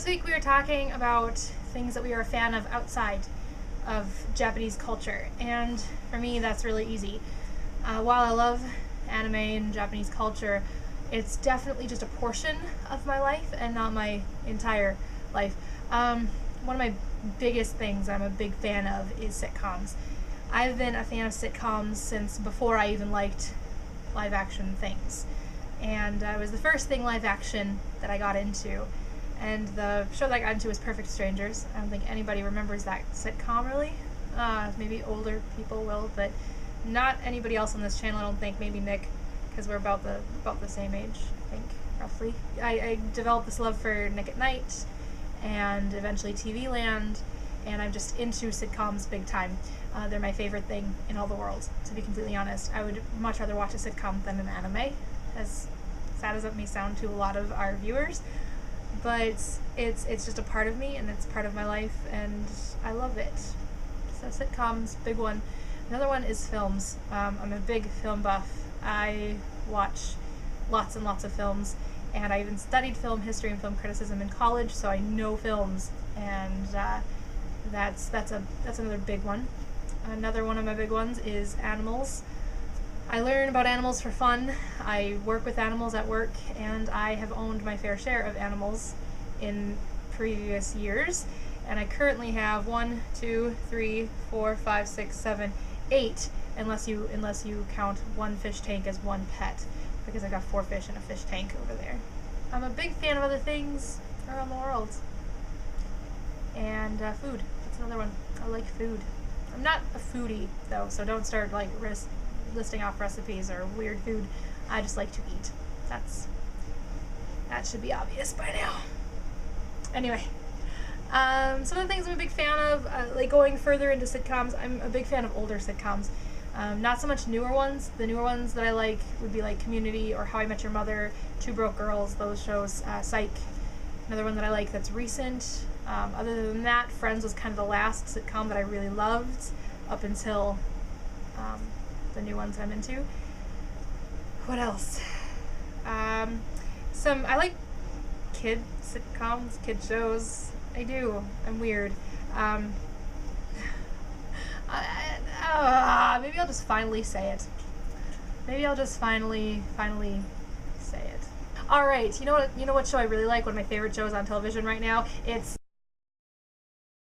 This week we are talking about things that we are a fan of outside of Japanese culture, and for me that's really easy. While I love anime and Japanese culture, it's definitely just a portion of my life and not my entire life. One of my biggest things I'm a big fan of is sitcoms. I've been a fan of sitcoms since before I even liked live action things, and it was the first thing live action that I got into. And the show that I got into was Perfect Strangers. I don't think anybody remembers that sitcom really. Maybe older people will, but not anybody else on this channel, I don't think. Maybe Nick, because we're about the same age, I think, roughly. I developed this love for Nick at Night and eventually TV Land, and I'm just into sitcoms big time. They're my favorite thing in all the world, to be completely honest. I would much rather watch a sitcom than an anime, as sad as it may sound to a lot of our viewers. But it's just a part of me, and it's part of my life, and I love it. So sitcoms, big one. Another one is films. I'm a big film buff. I watch lots and lots of films, and I even studied film history and film criticism in college, so I know films, and that's another big one. Another one of my big ones is animals. I learn about animals for fun. I work with animals at work, and I have owned my fair share of animals in previous years. And I currently have 1, 2, 3, 4, 5, 6, 7, 8, unless you count one fish tank as one pet, because I've got 4 fish in a fish tank over there. I'm a big fan of other things around the world. And food. That's another one. I like food. I'm not a foodie though, so don't start like listing off recipes or weird food. I just like to eat. That should be obvious by now. Anyway, some of the things I'm a big fan of, like going further into sitcoms, I'm a big fan of older sitcoms. Not so much newer ones. The newer ones that I like would be like Community or How I Met Your Mother, Two Broke Girls, those shows, Psych. Another one that I like that's recent. Other than that, Friends was kind of the last sitcom that I really loved up until the new ones I'm into. What else? I like kid sitcoms, kid shows. I do. I'm weird. Maybe I'll just finally say it. Maybe I'll just finally say it. All right. You know what show I really like? One of my favorite shows on television right now. It's